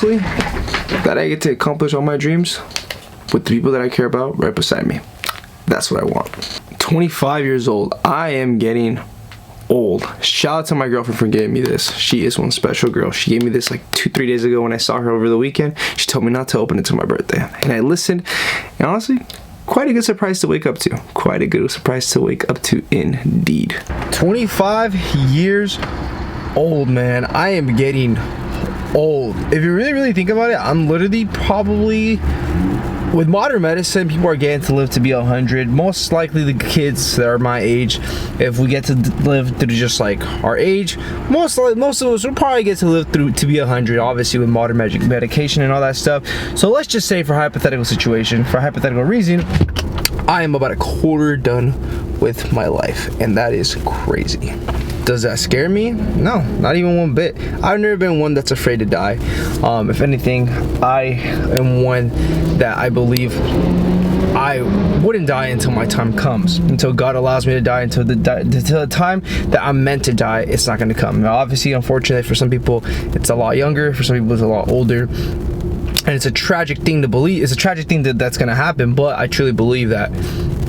mostly that I get to accomplish all my dreams with the people that I care about right beside me. That's what I want. 25 years old. I am getting old. Shout out to my girlfriend for giving me this. She is one special girl. She gave me this like 2-3 days ago when I saw her over the weekend. She told me not to open it till my birthday, and I listened, and honestly, quite a good surprise to wake up to. Quite a good surprise to wake up to indeed. 25 years old, man. I am getting old. If you really think about it, I'm literally probably, with modern medicine, people are getting to live to be 100. Most likely the kids that are my age, if we get to live through just like our age, most of us will probably get to live through to be 100, obviously with modern medication and all that stuff. So let's just say for hypothetical situation, for hypothetical reason, I am about a quarter done with my life, and that is crazy. Does that scare me? No, not even one bit. I've never been one that's afraid to die. If anything, I am one that I believe I wouldn't die until my time comes, until God allows me to die, until the time that I'm meant to die. It's not going to come. Now, obviously, unfortunately, for some people, it's a lot younger. For some people, it's a lot older. And it's a tragic thing to believe. It's a tragic thing that's going to happen. But I truly believe that.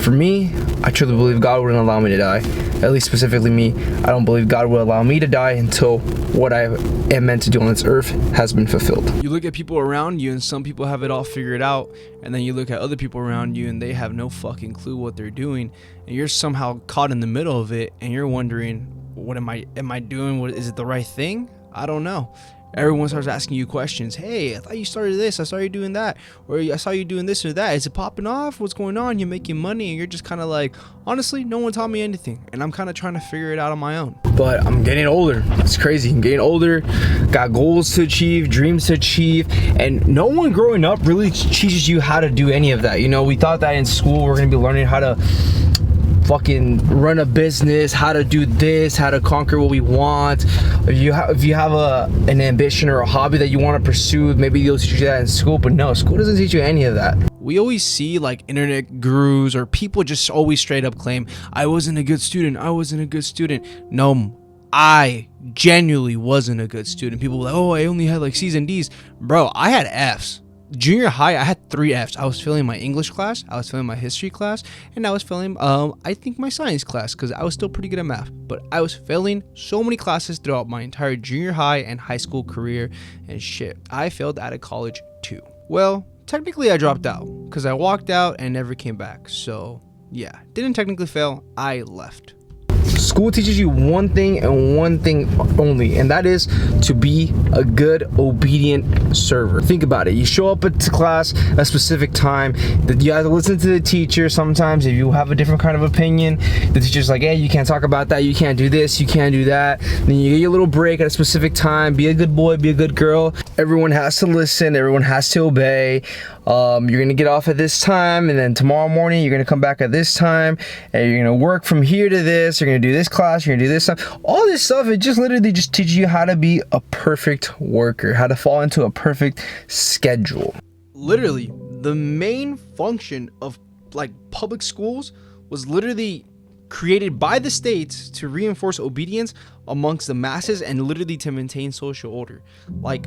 For me, I truly believe God wouldn't allow me to die. At least specifically me. I don't believe God will allow me to die until what I am meant to do on this earth has been fulfilled. You look at people around you, and some people have it all figured out, and then you look at other people around you and they have no fucking clue what they're doing, and you're somehow caught in the middle of it, and you're wondering, what am I doing? What is it, the right thing? I don't know. Everyone starts asking you questions. Hey, I thought you started this. I saw you doing that. Or I saw you doing this or that. Is it popping off? What's going on? You're making money, and you're just kind of like, honestly, no one taught me anything, and I'm kind of trying to figure it out on my own. But I'm getting older. It's crazy. I'm getting older. Got goals to achieve, dreams to achieve, and no one growing up really teaches you how to do any of that. You know, we thought that in school we're gonna be learning how to fucking run a business, how to do this, how to conquer what we want. If you have an ambition or a hobby that you want to pursue, maybe they'll teach you that in school. But no, school doesn't teach you any of that. We always see like internet gurus or people just always straight up claim, I wasn't a good student. No, I genuinely wasn't a good student. People were like, oh, I only had like C's and D's. Bro, I had F's. Junior high, I had 3 F's. I was failing my English class, I was failing my history class, and I was failing, I think my science class, because I was still pretty good at math. But I was failing so many classes throughout my entire junior high and high school career, and shit, I failed out of college too. Well, technically I dropped out, because I walked out and never came back. So yeah, didn't technically fail, I left. School teaches you one thing and one thing only, and that is to be a good, obedient server. Think about it. You show up to class at a specific time, that you have to listen to the teacher. Sometimes if you have a different kind of opinion, the teacher's like, hey, you can't talk about that, you can't do this, you can't do that. Then you get your little break at a specific time. Be a good boy, be a good girl. Everyone has to listen, everyone has to obey. You're gonna get off at this time, and then tomorrow morning you're gonna come back at this time, and you're gonna work from here to this. You're gonna do this class, you're gonna do this stuff. All this stuff, it just literally just teaches you how to be a perfect worker, how to fall into a perfect schedule. Literally, the main function of like public schools was literally created by the states to reinforce obedience amongst the masses and literally to maintain social order. Like,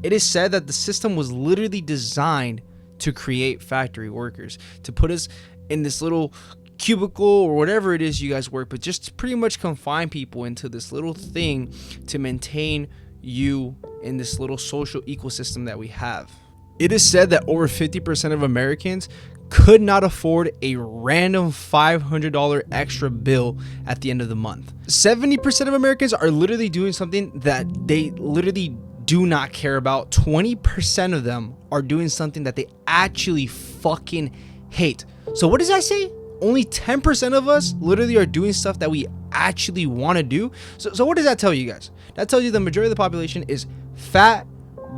it is said that the system was literally designed to create factory workers, to put us in this little cubicle or whatever it is you guys work, but just to pretty much confine people into this little thing to maintain you in this little social ecosystem that we have. It is said that over 50% of Americans could not afford a random $500 extra bill at the end of the month. 70% of Americans are literally doing something that they literally do not care about. 20% of them are doing something that they actually fucking hate. So what does that say? Only 10% of us literally are doing stuff that we actually want to do. So what does that tell you guys? That tells you the majority of the population is fat,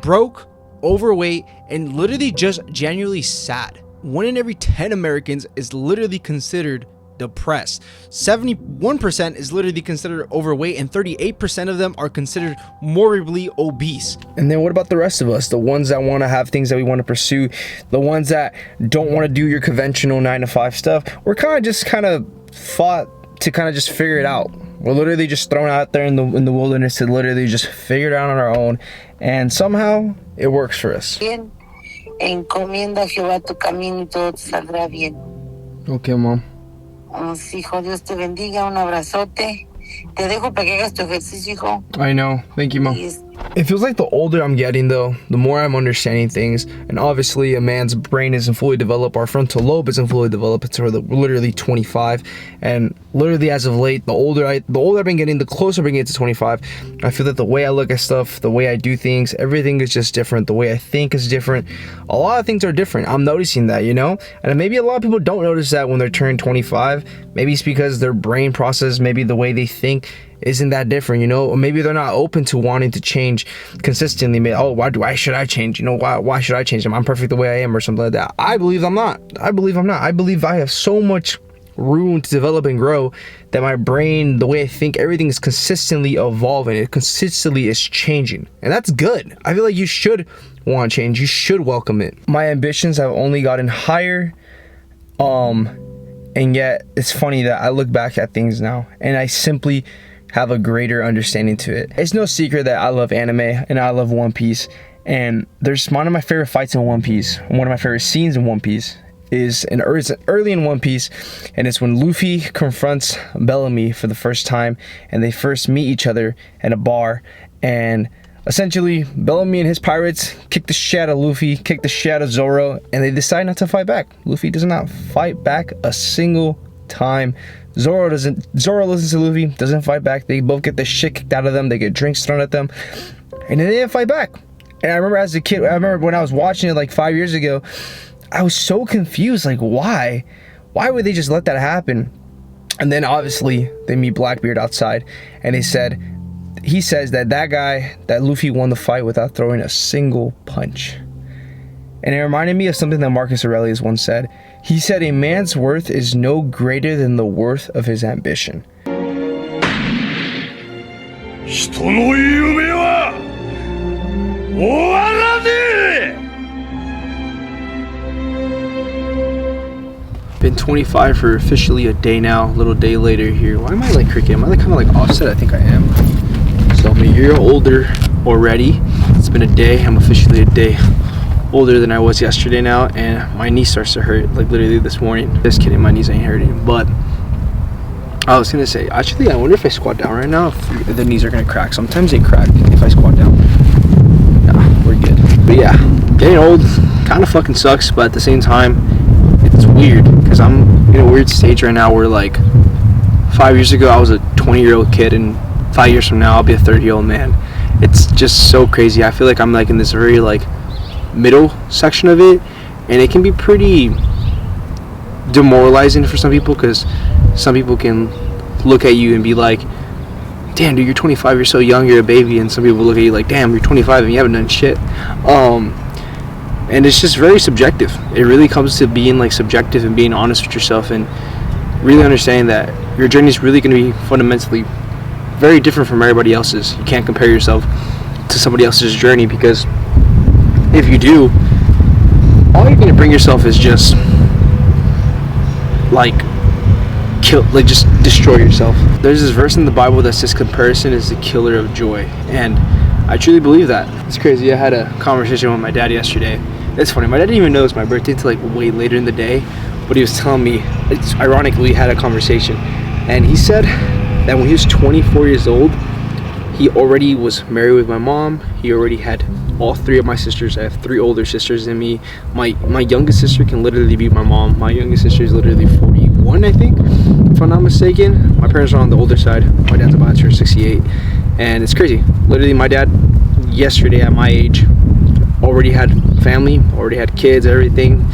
broke, overweight, and literally just genuinely sad. 1 in every 10 Americans is literally considered depressed. 71% is literally considered overweight, and 38% of them are considered morbidly obese. And then what about the rest of us? The ones that want to have things that we want to pursue, the ones that don't want to do your conventional 9-to-5 stuff. We're kind of fought to kind of just figure it out. We're literally just thrown out there in the wilderness to literally just figure it out on our own. And somehow it works for us. Bien, encomienda a Jehová tu camino y todo te saldrá bien. Okay, Mom. Hijo, Dios te bendiga, un abrazote. Te dejo para que hagas tu ejercicio, hijo. I know. Thank you, Mom. It feels like the older I'm getting, though, the more I'm understanding things. And obviously, a man's brain isn't fully developed. Our frontal lobe isn't fully developed until we're literally 25. And literally, as of late, the older I've been getting, the closer I've been getting to 25. I feel that the way I look at stuff, the way I do things, everything is just different. The way I think is different. A lot of things are different. I'm noticing that, you know? And maybe a lot of people don't notice that when they're turning 25. Maybe it's because their brain process, maybe the way they think isn't that different, you know? Or maybe they're not open to wanting to change consistently. Maybe, oh, why should I change? You know, why should I change? I'm perfect the way I am or something like that. I believe I'm not. I believe I have so much room to develop and grow that my brain, the way I think, everything is consistently evolving. It consistently is changing. And that's good. I feel like you should want change. You should welcome it. My ambitions have only gotten higher. And yet it's funny that I look back at things now and I simply have a greater understanding to it. It's no secret that I love anime and I love One Piece. And there's one of my favorite fights in One Piece. One of my favorite scenes in One Piece is early in One Piece, and it's when Luffy confronts Bellamy for the first time, and they first meet each other in a bar, and essentially Bellamy and his pirates kick the shit out of Luffy, kick the shit out of Zoro, and they decide not to fight back. Luffy does not fight back a single time. Zoro listens to Luffy, doesn't fight back. They both get the shit kicked out of them. They get drinks thrown at them, and then they didn't fight back. And I remember as a kid, when I was watching it like 5 years ago, I was so confused, like why would they just let that happen? And then obviously they meet Blackbeard outside, and he says that Luffy won the fight without throwing a single punch. And it reminded me of something that Marcus Aurelius once said. He said, a man's worth is no greater than the worth of his ambition. Been 25 for officially a day now, a little day later here. Why am I like cricket? Am I like kind of like offset? I think I am. So I'm a year older already. It's been a day. I'm officially a day older than I was yesterday now, and my knee starts to hurt like literally this morning. Just kidding, my knees ain't hurting. But I was gonna say, actually, I wonder if I squat down right now, if the knees are gonna crack. Sometimes they crack if I squat down. Nah, we're good. But yeah, getting old kind of fucking sucks, but at the same time, it's weird because I'm in a weird stage right now where like 5 years ago I was a 20-year-old kid, and 5 years from now I'll be a 30-year-old man. It's just so crazy. I feel like I'm like in this very like middle section of it, and it can be pretty demoralizing for some people because some people can look at you and be like, damn dude, you're 25, you're so young, you're a baby. And some people look at you like, damn, you're 25 and you haven't done shit. And it's just very subjective. It really comes to being like subjective and being honest with yourself and really understanding that your journey is really going to be fundamentally very different from everybody else's. You can't compare yourself to somebody else's journey, because if you do, all you're going to bring yourself is just like just destroy yourself. There's this verse in the Bible that says comparison is the killer of joy, and I truly believe that. It's crazy. I had a conversation with my dad yesterday. It's funny, my dad didn't even know it's my birthday until like way later in the day, but he was telling me, it's ironically, we had a conversation, and he said that when he was 24 years old, he already was married with my mom. He already had all three of my sisters. I have three older sisters than me. My youngest sister can literally be my mom. My youngest sister is literally 41, I think, if I'm not mistaken. My parents are on the older side. My dad's about to turn 68, and it's crazy. Literally, my dad yesterday at my age already had family, already had kids, everything,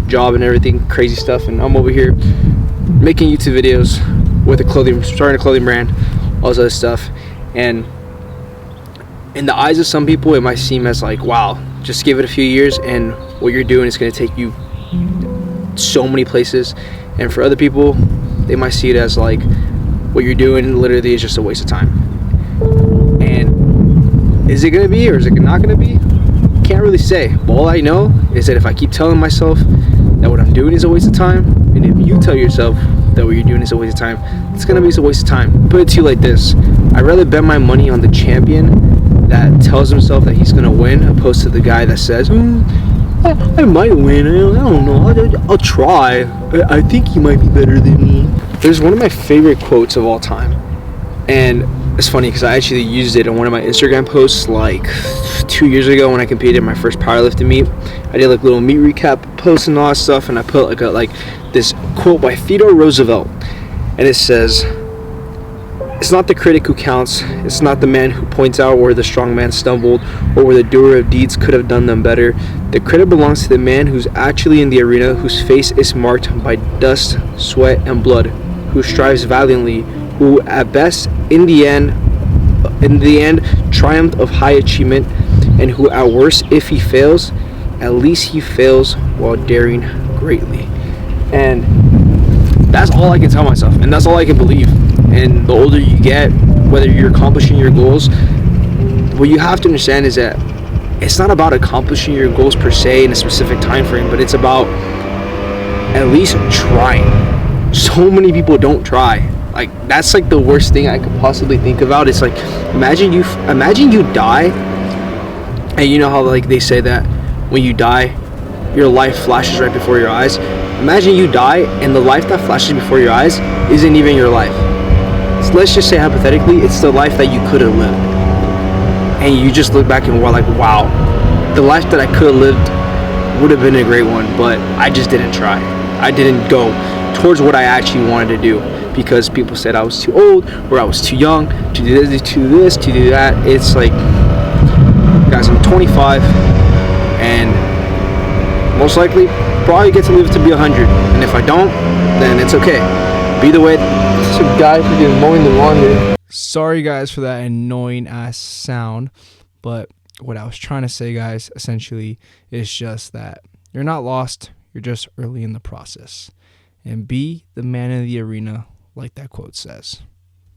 job and everything, crazy stuff, and I'm over here making YouTube videos with starting a clothing brand, all this other stuff. And in the eyes of some people, it might seem as like, wow, just give it a few years and what you're doing is going to take you so many places. And for other people, they might see it as like what you're doing literally is just a waste of time. And is it going to be or is it not going to be? Can't really say. But all I know is that if I keep telling myself that what I'm doing is a waste of time, and if you tell yourself that what you're doing is a waste of time, it's gonna be a waste of time. Put it to you like this: I'd rather bet my money on the champion that tells himself that he's gonna win, opposed to the guy that says, I might win. I don't know. I'll try. I think he might be better than me. There's one of my favorite quotes of all time, and it's funny because I actually used it in one of my Instagram posts like 2 years ago when I competed in my first powerlifting meet. I did like little meet recap posts and all that stuff, and I put like this quote by Theodore Roosevelt, and it says, "It's not the critic who counts. It's not the man who points out where the strong man stumbled or where the doer of deeds could have done them better. The credit belongs to the man who's actually in the arena, whose face is marked by dust, sweat, and blood, who strives valiantly, who at best, in the end, triumphed of high achievement, and who at worst, if he fails, at least he fails while daring greatly." And that's all I can tell myself, and that's all I can believe. And the older you get, whether you're accomplishing your goals, what you have to understand is that it's not about accomplishing your goals per se in a specific time frame, but it's about at least trying. So many people don't try. Like, that's like the worst thing I could possibly think about. It's like, imagine you die, and you know how like they say that when you die, your life flashes right before your eyes. Imagine you die and the life that flashes before your eyes isn't even your life. So let's just say hypothetically, it's the life that you could have lived, and you just look back and we're like, wow, the life that I could have lived would have been a great one, but I just didn't try. I didn't go towards what I actually wanted to do because people said I was too old or I was too young to do this, to do that. It's like, guys, I'm 25, and most likely probably get to live to be 100, and if I don't, then it's okay. But either way, this is a guy freaking mowing the lawn here. Sorry guys for that annoying ass sound, but what I was trying to say, guys, essentially is just that you're not lost, you're just early in the process. And be the man in the arena, like that quote says.